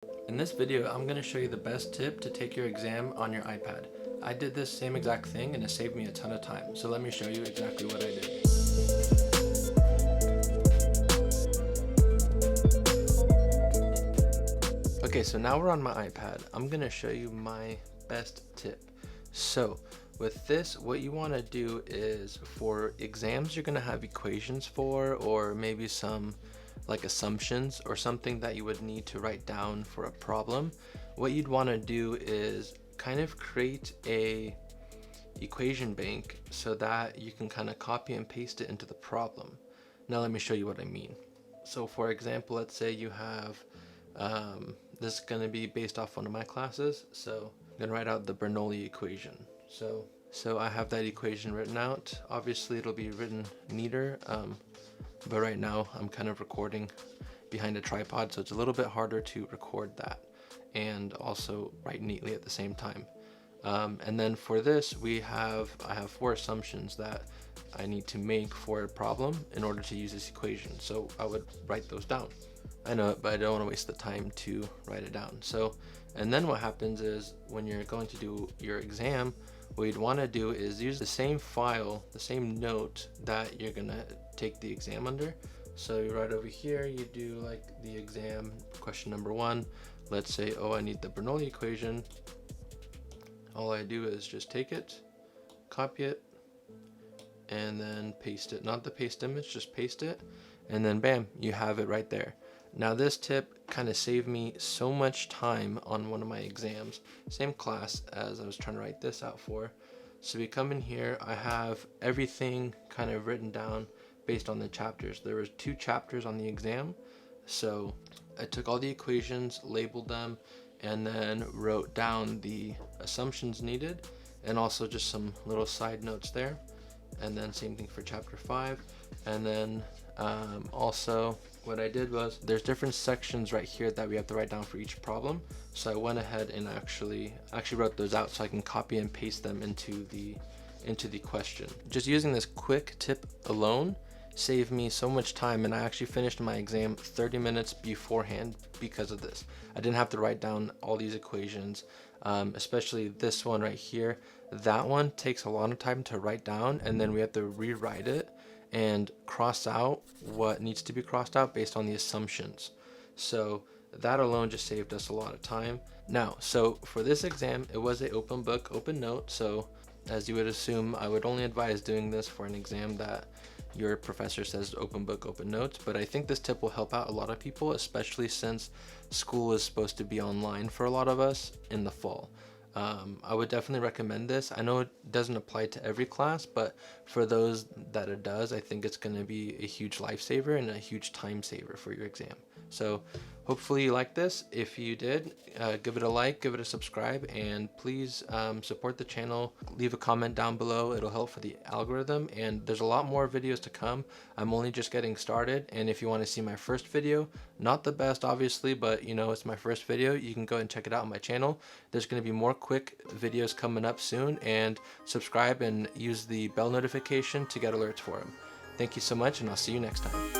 In this video, I'm going to show you the best tip to take your exam on your iPad. I did this same exact thing and it saved me a ton of time, so let me show you exactly what I did. Okay, so now we're on my iPad. I'm going to show you my best tip. So with this, what you want to do is for exams you're going to have equations for, or maybe some like assumptions or something that you would need to write down for a problem. What you'd want to do is kind of create a equation bank so that you can kind of copy and paste it into the problem. Now let me show you what I mean. So for example, let's say you have this is going to be based off one of my classes, so I'm going to write out the Bernoulli equation. So I have that equation written out. Obviously it'll be written neater, but right now I'm kind of recording behind a tripod, so it's a little bit harder to record that and also write neatly at the same time. And then for this, I have 4 assumptions that I need to make for a problem in order to use this equation. So I would write those down. I know it, but I don't want to waste the time to write it down. So, and then what happens is when you're going to do your exam, what you'd want to do is use the same file, the same note that you're gonna take the exam under. So you right over here, you do like the exam question number 1. Let's say, oh, I need the Bernoulli equation. All I do is just take it, copy it, and then paste it. Not the paste image, just paste it, and then bam, you have it right there. Now this tip kind of saved me so much time on one of my exams, same class as I was trying to write this out for. So we come in here, I have everything kind of written down based on the chapters. There was 2 chapters on the exam, so I took all the equations, labeled them, and then wrote down the assumptions needed and also just some little side notes there. And then same thing for chapter 5. And then also what I did was there's different sections right here that we have to write down for each problem. So I went ahead and actually wrote those out so I can copy and paste them into the question. Just using this quick tip alone saved me so much time, and I actually finished my exam 30 minutes beforehand because of this. I didn't have to write down all these equations, especially this one right here. That one takes a lot of time to write down, and then we have to rewrite it and cross out what needs to be crossed out based on the assumptions. So that alone just saved us a lot of time. Now, so for this exam, it was an open book, open note. So as you would assume, I would only advise doing this for an exam that your professor says open book, open notes. But I think this tip will help out a lot of people, especially since school is supposed to be online for a lot of us in the fall. I would definitely recommend this. I know it doesn't apply to every class, but for those that it does, I think it's going to be a huge lifesaver and a huge time saver for your exam. So hopefully you like this. If you did, give it a like, give it a subscribe, and please support the channel. Leave a comment down below. It'll help for the algorithm, and there's a lot more videos to come. I'm only just getting started, and if you want to see my first video, not the best obviously, but you know, it's my first video, you can go and check it out on my channel. There's going to be more quick videos coming up soon, and subscribe and use the bell notification to get alerts for them. Thank you so much, and I'll see you next time.